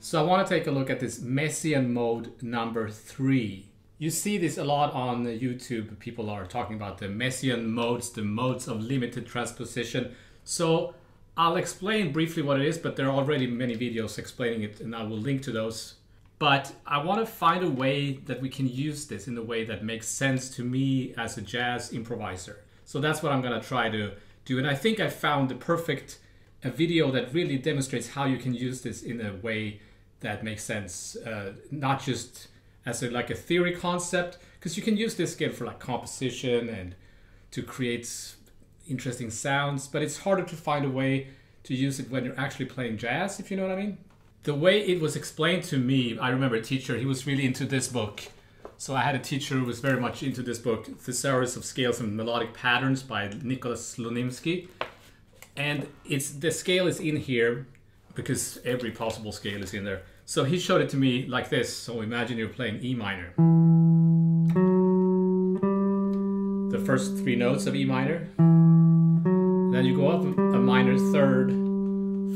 So I want to take a look at this Messiaen mode number 3. You see this a lot on YouTube. People are talking about the Messiaen modes, the modes of limited transposition. So I'll explain briefly what it is, but there are already many videos explaining it and I will link to those. But I want to find a way that we can use this in a way that makes sense to me as a jazz improviser. So that's what I'm going to try to do. And I think I found the perfect video that really demonstrates how you can use this in a way that makes sense, not just as like a theory concept, because you can use this scale for like composition and to create interesting sounds, but it's harder to find a way to use it when you're actually playing jazz, if you know what I mean. The way it was explained to me, I remember a teacher, he was really into this book. So I had a teacher who was very much into this book, Thesaurus of Scales and Melodic Patterns by Nicholas Slonimsky. And the scale is in here because every possible scale is in there. So he showed it to me like this. So imagine you're playing E minor. The first 3 notes of E minor. Then you go up a minor third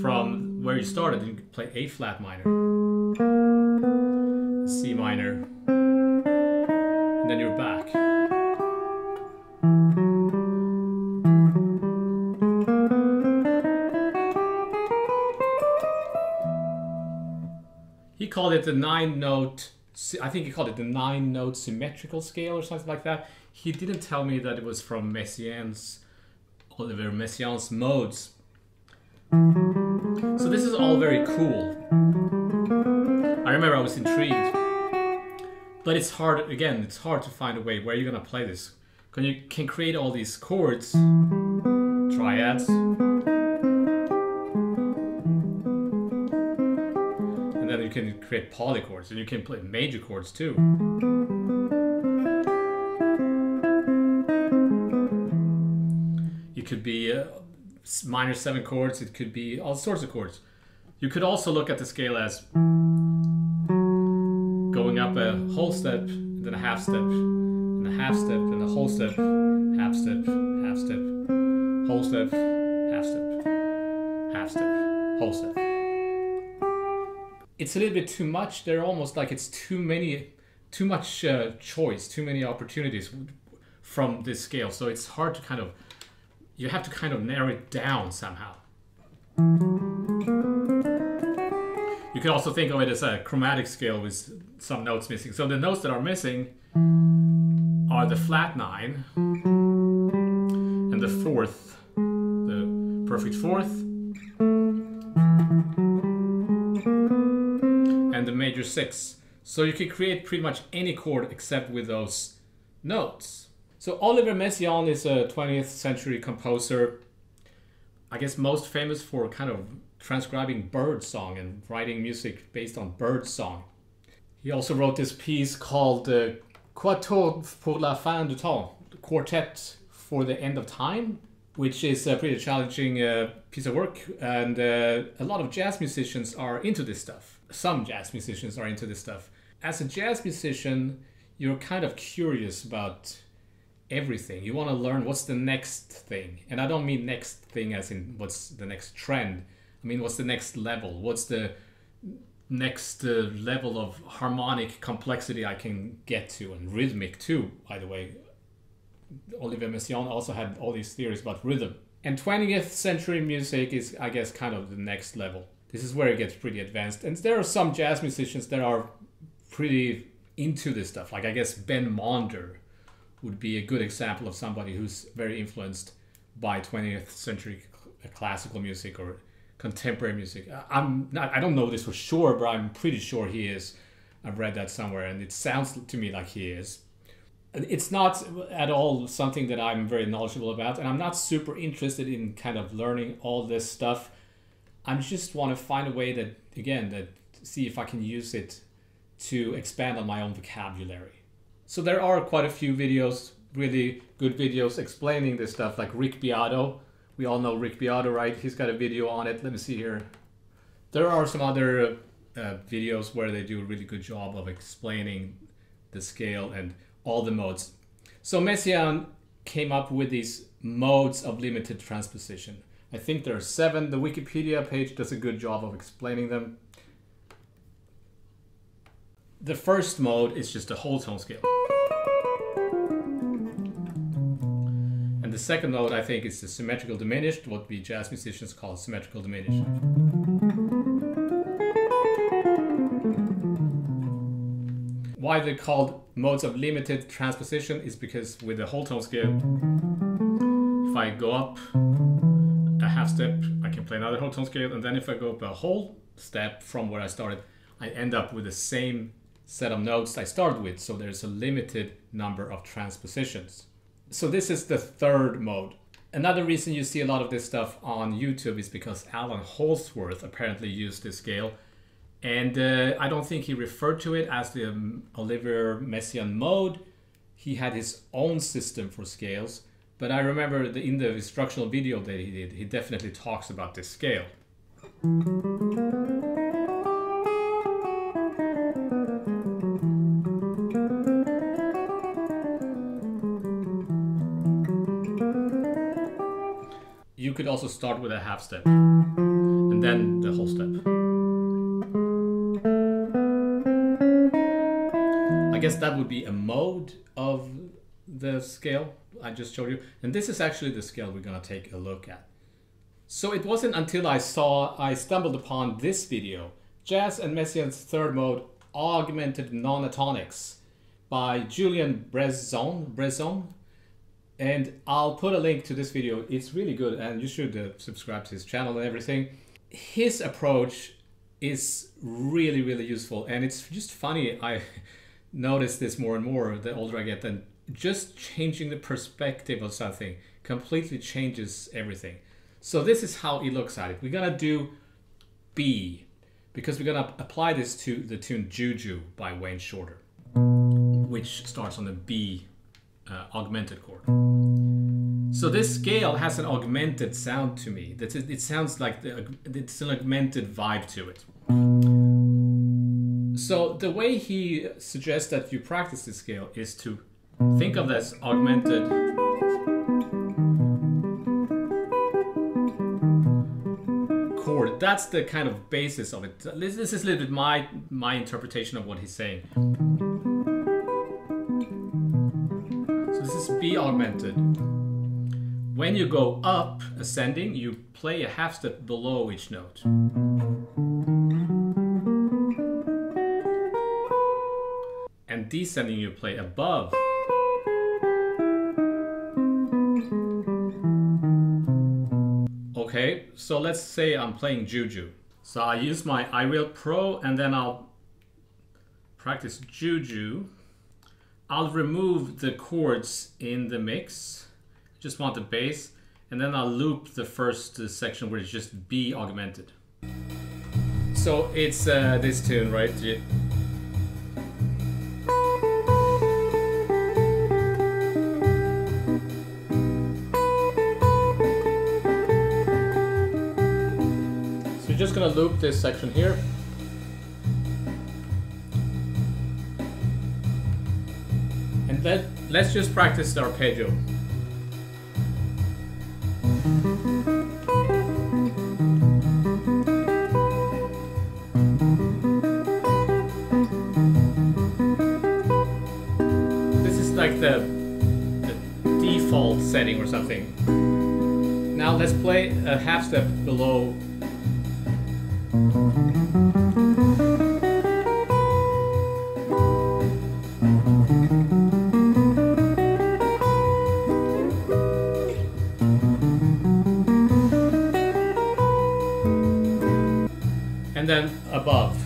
from where you started. You can play A flat minor, C minor, and then you're back. He called it the 9-note, I think he called it the 9-note symmetrical scale or something like that. He didn't tell me that it was from Olivier Messiaen's modes. So this is all very cool. I remember I was intrigued. But it's hard, again, it's hard to find a way where you're gonna play this. Because you can create all these chords, triads, and then you can create polychords, and you can play major chords too. It could be minor 7 chords, it could be all sorts of chords. You could also look at the scale as going up a whole step, then a half step, and a half step, and a whole step, half step, half step, whole step, half step, half step, whole step. It's a little bit too much. They're almost like it's too much choice, too many opportunities from this scale. So it's hard to you have to kind of narrow it down somehow. You can also think of it as a chromatic scale with some notes missing. So the notes that are missing are the flat 9 and the 4th, the perfect 4th, and the major 6. So you can create pretty much any chord except with those notes. So Olivier Messiaen is a 20th century composer, I guess most famous for kind of transcribing bird song and writing music based on bird song. He also wrote this piece called Quartet pour la fin du temps, Quartet for the End of Time, which is a pretty challenging piece of work, and a lot of jazz musicians are into this stuff. Some jazz musicians are into this stuff. As a jazz musician, you're kind of curious about everything. You want to learn what's the next thing. And I don't mean next thing as in what's the next trend. I mean, what's the next level? What's the next level of harmonic complexity I can get to, and rhythmic too, by the way. Olivier Messiaen also had all these theories about rhythm. And 20th century music is, I guess, kind of the next level. This is where it gets pretty advanced. And there are some jazz musicians that are pretty into this stuff. Like, I guess Ben Monder would be a good example of somebody who's very influenced by 20th century classical music or contemporary music. I don't know this for sure, but I'm pretty sure he is. I've read that somewhere, and it sounds to me like he is. It's not at all something that I'm very knowledgeable about, and I'm not super interested in kind of learning all this stuff. I just want to find a way that, again, see if I can use it to expand on my own vocabulary. So there are quite a few videos, really good videos explaining this stuff, like Rick Beato. We all know Rick Beato, right? He's got a video on it. Let me see here. There are some other videos where they do a really good job of explaining the scale and all the modes. So Messiaen came up with these modes of limited transposition. I think there are 7. The Wikipedia page does a good job of explaining them. The first mode is just a whole tone scale. And the second mode, I think, is the symmetrical diminished, what we jazz musicians call symmetrical diminished. Why they're called modes of limited transposition is because with the whole tone scale, if I go up a half step, I can play another whole tone scale, and then if I go up a whole step from where I started, I end up with the same set of notes I started with, so there's a limited number of transpositions. So this is the third mode. Another reason you see a lot of this stuff on YouTube is because Alan Holdsworth apparently used this scale, and I don't think he referred to it as the Olivier Messiaen mode. He had his own system for scales, but I remember in the instructional video that he did, he definitely talks about this scale. You could also start with a half step and then the whole step. I guess that would be a mode of the scale I just showed you. And this is actually the scale we're gonna take a look at. So it wasn't until I stumbled upon this video, Jazz and Messiaen's third mode, Augmented Nonatonics by Julien Brezon. And I'll put a link to this video. It's really good, and you should subscribe to his channel and everything. His approach is really, really useful, and it's just funny. I notice this more and more the older I get, and just changing the perspective of something completely changes everything. So this is how he looks at it. We're gonna do B, because we're gonna apply this to the tune Juju by Wayne Shorter, which starts on the B augmented chord. So this scale has an augmented sound to me. It sounds like it's an augmented vibe to it. So the way he suggests that you practice this scale is to think of this augmented chord. That's the kind of basis of it. This is a little bit my interpretation of what he's saying. This is B augmented. When you go up, ascending, you play a half step below each note. And descending, you play above. Okay, so let's say I'm playing Juju. So I use my iReal Pro, and then I'll practice Juju. I'll remove the chords in the mix, just want the bass, and then I'll loop the first section where it's just B augmented. So it's this tune, right? So you're just gonna loop this section here. Let's just practice the arpeggio. This is like the default setting or something. Now let's play a half step below. And then above.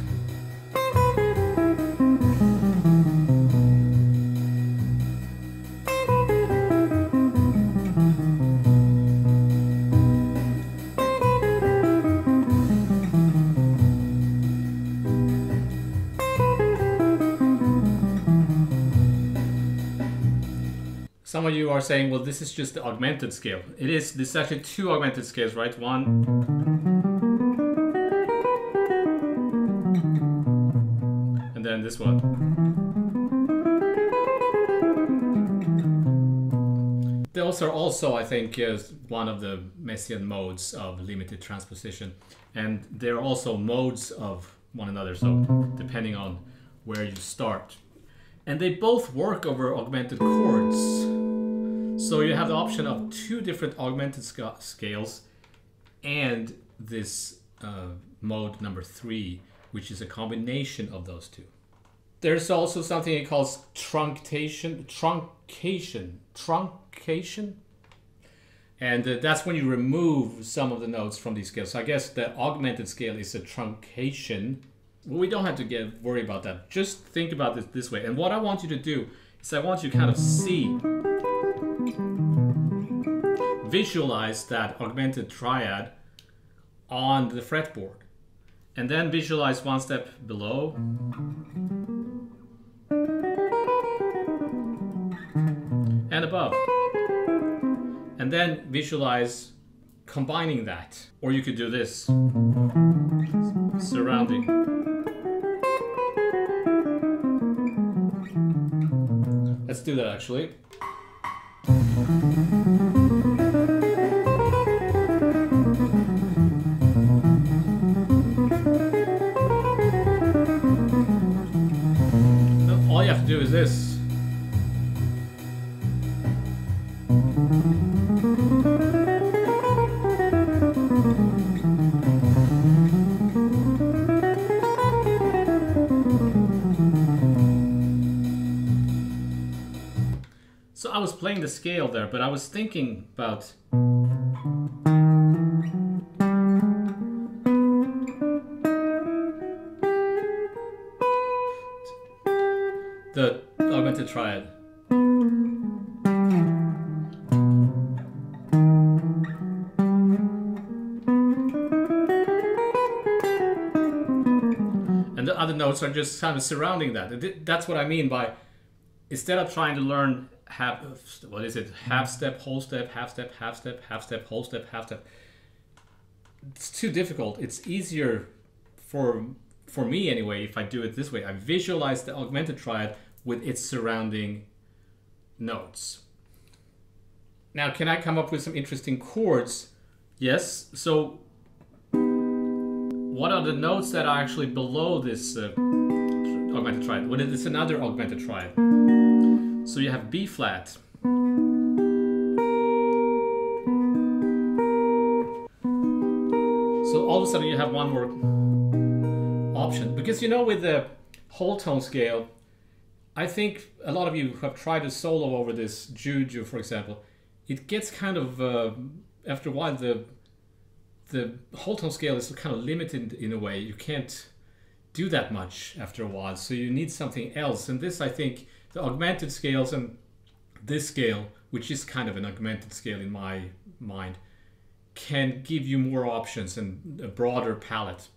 Some of you are saying, well, this is just the augmented scale. It is. This is actually two augmented scales, right? One. And then this one. Those are also, I think, one of the Messiaen modes of limited transposition. And they're also modes of one another. So depending on where you start. And they both work over augmented chords. So you have the option of 2 different augmented scales and this mode number 3, which is a combination of those 2. There's also something it calls truncation. And that's when you remove some of the notes from these scales. So I guess the augmented scale is a truncation. Well, we don't have to worry about that. Just think about it this way. And what I want you to do is I want you to kind of visualize that augmented triad on the fretboard. And then visualize one step below. And above. And then visualize combining that. Or you could do this. Surrounding. Let's do that actually. All you have to do is this. So I was playing the scale there, but I was thinking about the augmented triad. And the other notes are just kind of surrounding that. That's what I mean by, instead of trying to learn half step, whole step, half step, half step, half step, whole step, half step. It's too difficult. It's easier for me anyway if I do it this way. I visualize the augmented triad with its surrounding notes. Now, can I come up with some interesting chords? Yes. So what are the notes that are actually below this augmented triad? Well, it's another augmented triad. So you have B flat. So all of a sudden you have one more option. Because you know, with the whole tone scale, I think a lot of you who have tried to solo over this juju, for example, it gets kind of, after a while, the whole tone scale is kind of limited in a way. You can't do that much after a while, so you need something else. And this, I think, the augmented scales and this scale, which is kind of an augmented scale in my mind, can give you more options and a broader palette.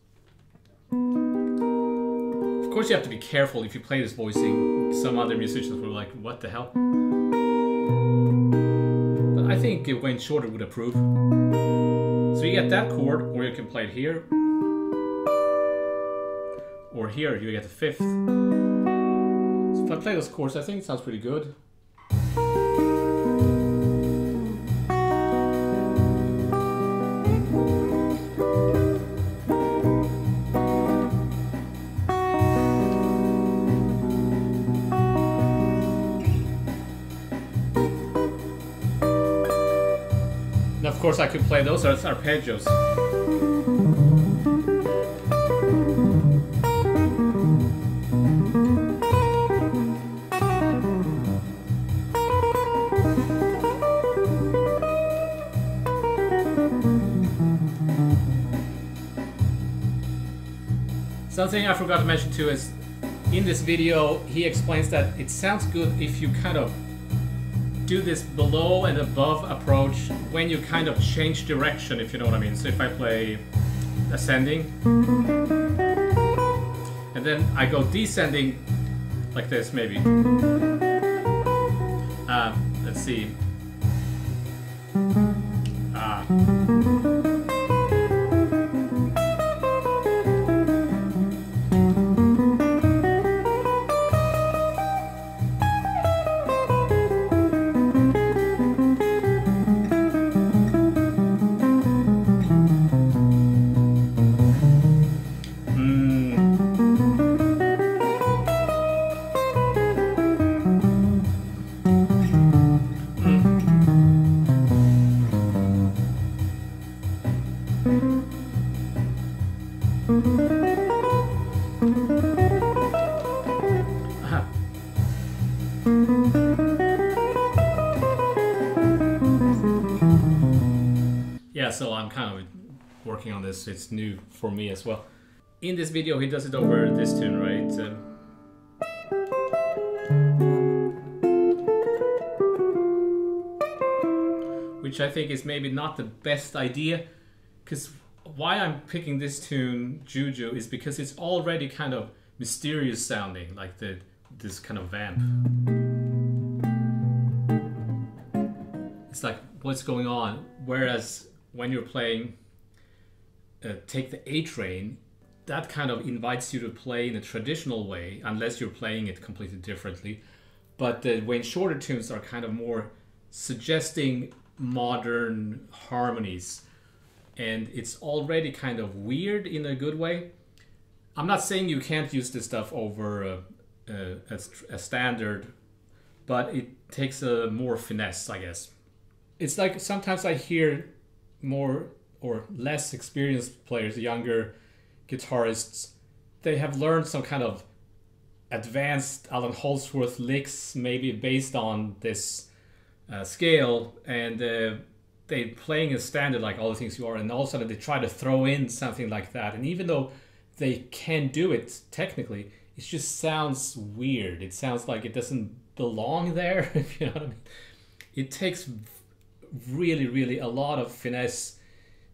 Of course, you have to be careful if you play this voicing. Some other musicians were like, what the hell? But I think Wayne Shorter would approve. So you get that chord, or you can play it here. Or here, you get the 5th. So if I play those chords, I think it sounds pretty good. Now, of course, I could play those as arpeggios. Something I forgot to mention too is, in this video, he explains that it sounds good if you kind of do this below and above approach when you kind of change direction, if you know what I mean. So if I play ascending, and then I go descending like this, maybe. Let's see. Aha. Yeah, so I'm kind of working on this. It's new for me as well. In this video, he does it over this tune, right? Which I think is maybe not the best idea, because why I'm picking this tune, Juju, is because it's already kind of mysterious sounding, like this kind of vamp. It's like, what's going on? Whereas when you're playing Take the A Train, that kind of invites you to play in a traditional way, unless you're playing it completely differently. But the Wayne Shorter tunes are kind of more suggesting modern harmonies, and it's already kind of weird in a good way. I'm not saying you can't use this stuff over a standard, but it takes a more finesse, I guess. It's like sometimes I hear more or less experienced players, younger guitarists, they have learned some kind of advanced Alan Holdsworth licks, maybe based on this scale, and they playing a standard like All the Things You Are, and all of a sudden they try to throw in something like that, and even though they can do it technically, it just sounds weird. It sounds like it doesn't belong there, if you know what I mean. It takes really a lot of finesse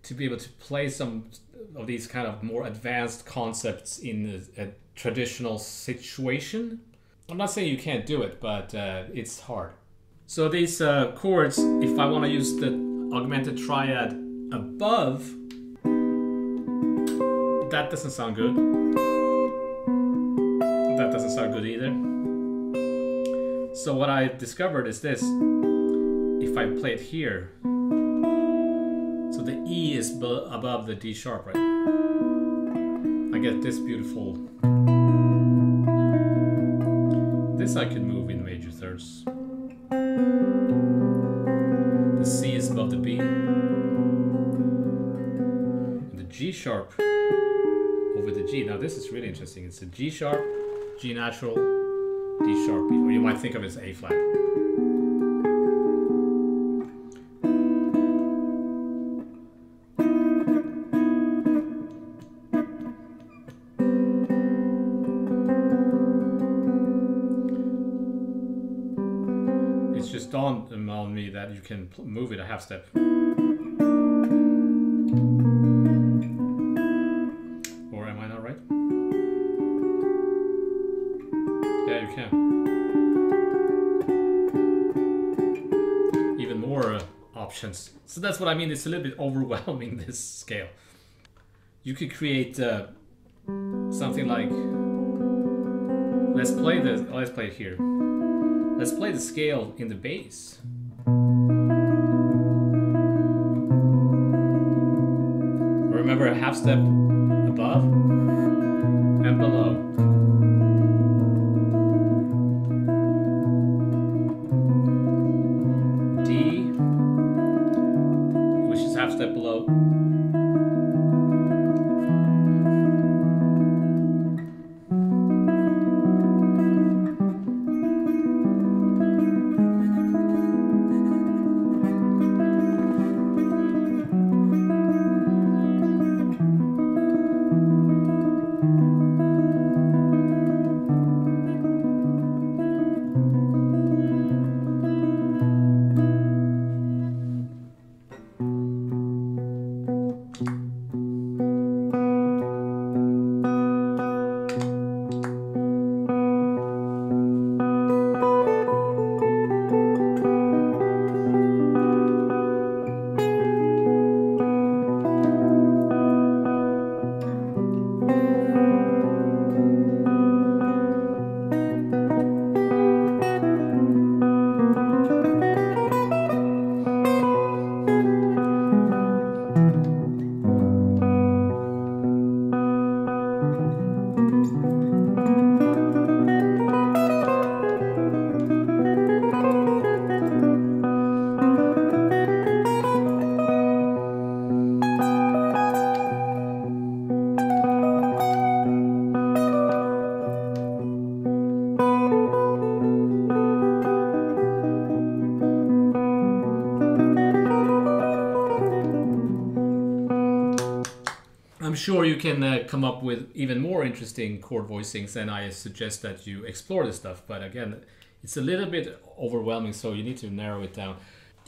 to be able to play some of these kind of more advanced concepts in a traditional situation. I'm not saying you can't do it, but it's hard. So these chords, if I want to use the augmented triad above, that doesn't sound good. That doesn't sound good either. So what I discovered is this. If I play it here, so the E is above the D sharp, right? I get this beautiful. This I can move in major thirds. The C is above the B. And the G sharp over the G. Now this is really interesting. It's a G sharp, G natural, D sharp B, or you might think of it as A flat. It's just dawned on me that you can move it a half step. Or am I not right? Yeah, you can. Even more options. So that's what I mean. It's a little bit overwhelming, this scale. You could create something like, let's play it here. Let's play the scale in the bass. Remember, a half step above and below. D, which is half step below. I'm sure you can come up with even more interesting chord voicings, and I suggest that you explore this stuff. But again, it's a little bit overwhelming, so you need to narrow it down.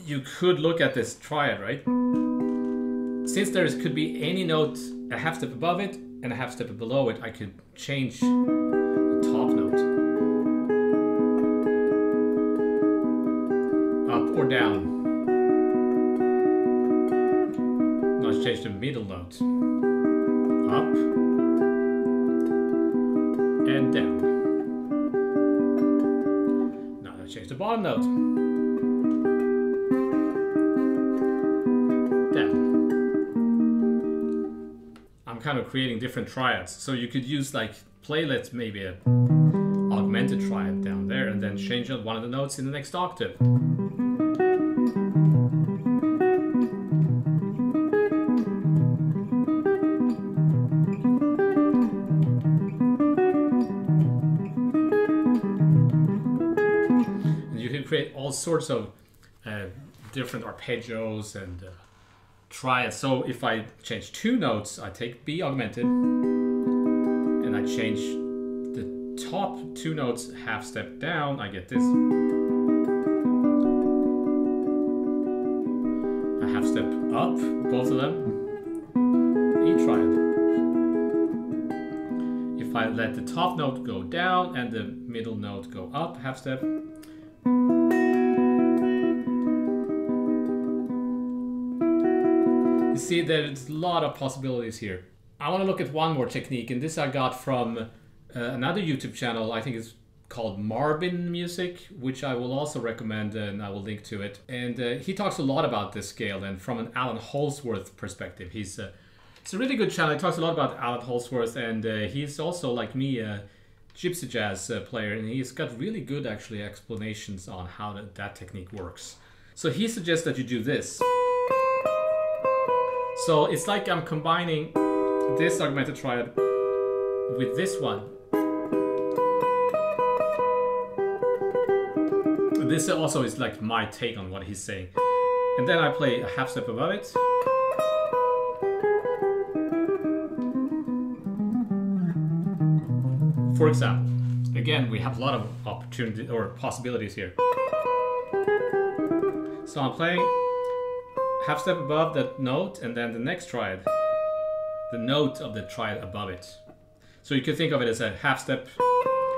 You could look at this triad, right? Since there could be any note a half step above it and a half step below it, I could change the top note up or down. Now let's change the middle note up and down. Now let's change the bottom note down. I'm kind of creating different triads, so you could use like let's maybe a augmented triad down there and then change out one of the notes in the next octave. And you can create all sorts of different arpeggios and triads. So if I change two notes, I take B augmented and I change the top two notes half step down, I get this. A half step up, both of them, E triad. If I let the top note go down and the middle note go up, half step, see, there's a lot of possibilities here. I want to look at one more technique, and this I got from another YouTube channel. I think it's called Marbin Music, which I will also recommend, and I will link to it. And he talks a lot about this scale, and from an Alan Holsworth perspective. It's a really good channel. He talks a lot about Alan Holsworth, and he's also, like me, a gypsy jazz player, and he's got really good, actually, explanations on how that technique works. So he suggests that you do this. So it's like I'm combining this augmented triad with this one. This also is like my take on what he's saying. And then I play a half step above it. For example, again, we have a lot of opportunity or possibilities here. So I'm playing half step above that note, and then the next triad, the note of the triad above it. So you can think of it as a half step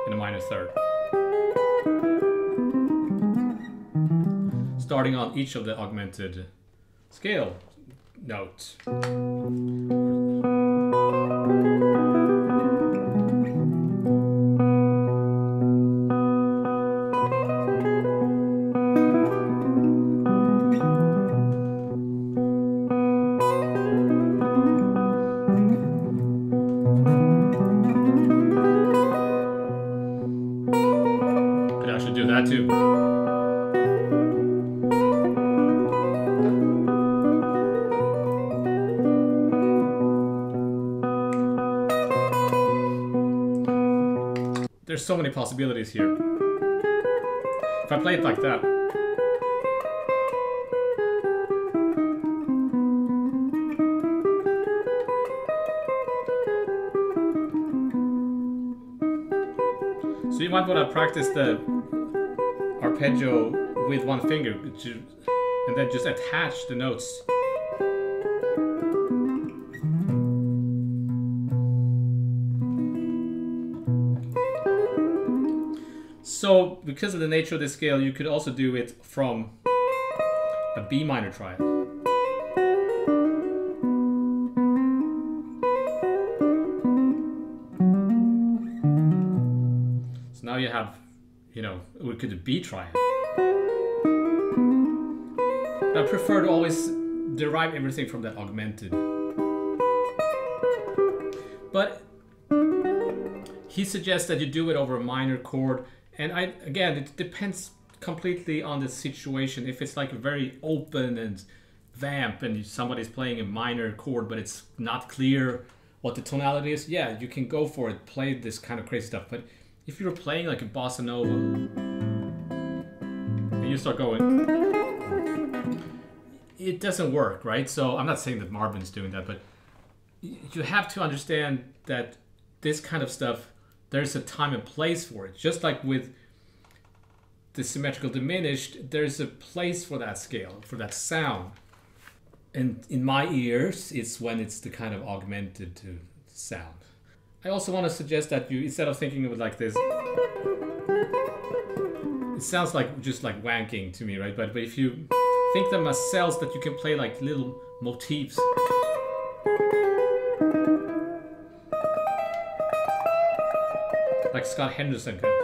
and a minor third. Starting on each of the augmented scale notes. Too. There's so many possibilities here. If I play it like that, so you might want to practice the arpeggio with one finger and then just attach the notes. So because of the nature of the scale, you could also do it from a B minor triad. So now you have, we could do B triad. I prefer to always derive everything from that augmented. But he suggests that you do it over a minor chord, and again, it depends completely on the situation. If it's like very open and vamp and somebody's playing a minor chord but it's not clear what the tonality is, yeah, you can go for it, play this kind of crazy stuff. But if you're playing like a bossa nova and you start going, it doesn't work, right? So I'm not saying that Marvin's doing that, but you have to understand that this kind of stuff, there's a time and place for it. Just like with the symmetrical diminished, there's a place for that scale, for that sound. And in my ears, it's when it's the kind of augmented sound. I also want to suggest that you, instead of thinking of it like this, it sounds like just like wanking to me, right? But if you think them as cells that you can play like little motifs. Like Scott Henderson kind of.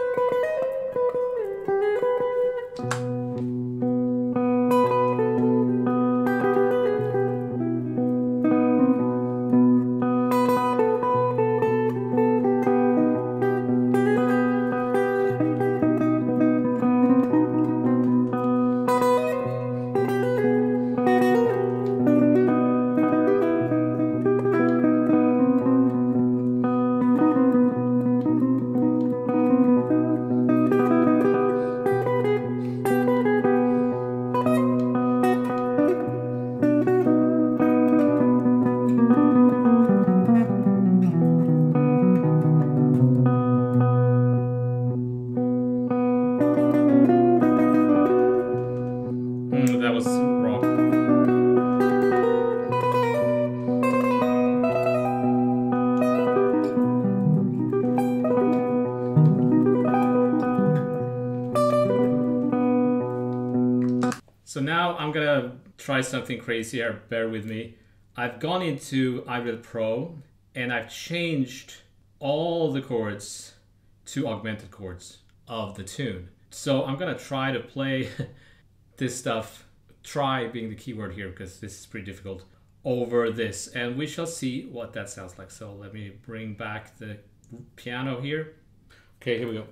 That was wrong. So now I'm gonna try something crazy here, bear with me. I've gone into iReal Pro and I've changed all the chords to augmented chords of the tune. So I'm gonna try to play this stuff, try being the keyword here because this is pretty difficult, over this, and we shall see what that sounds like. So let me bring back the piano here. Okay, here we go.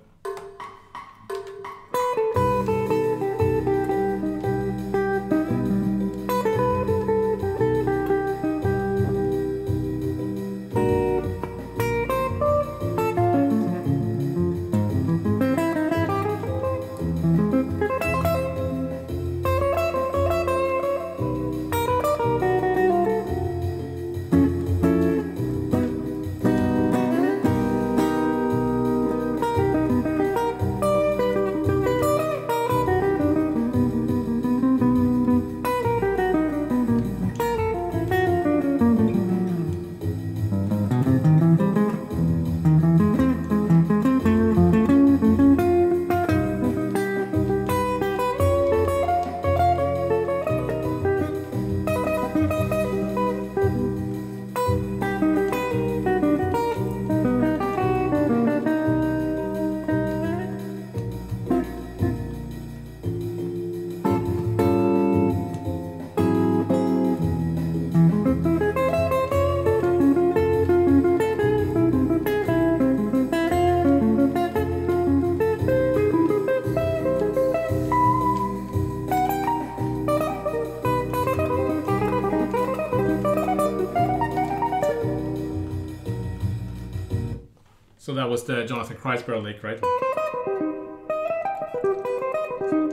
So that was the Jonathan Kreisberg lick, right?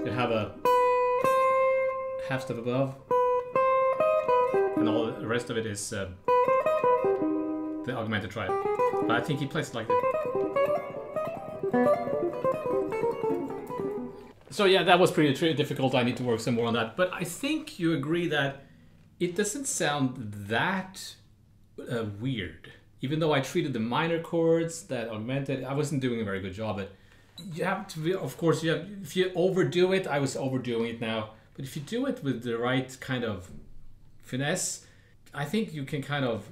You have a half step above, and all the rest of it is the augmented triad. But I think he plays it like that. So yeah, that was pretty difficult. I need to work some more on that. But I think you agree that it doesn't sound that weird. Even though I treated the minor chords that augmented, I wasn't doing a very good job. But you have to be, of course, if you overdo it, I was overdoing it now. But if you do it with the right kind of finesse, I think you can kind of,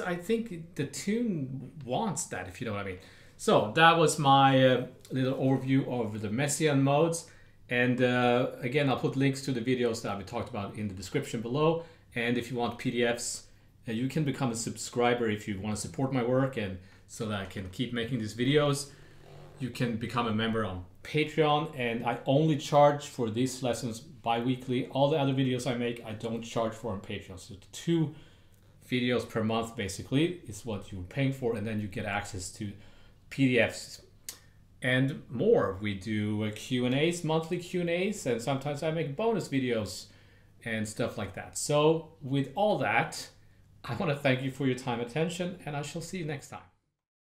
I think the tune wants that, if you know what I mean. So that was my little overview of the Messiaen modes. And again, I'll put links to the videos that we talked about in the description below. And if you want PDFs, you can become a subscriber if you want to support my work and so that I can keep making these videos. You can become a member on Patreon, and I only charge for these lessons bi-weekly. All the other videos I make, I don't charge for on Patreon. So 2 videos per month basically is what you're paying for, and then you get access to PDFs and more. We do Q&As, monthly Q&As, and sometimes I make bonus videos and stuff like that. So with all that, I want to thank you for your time and attention, and I shall see you next time.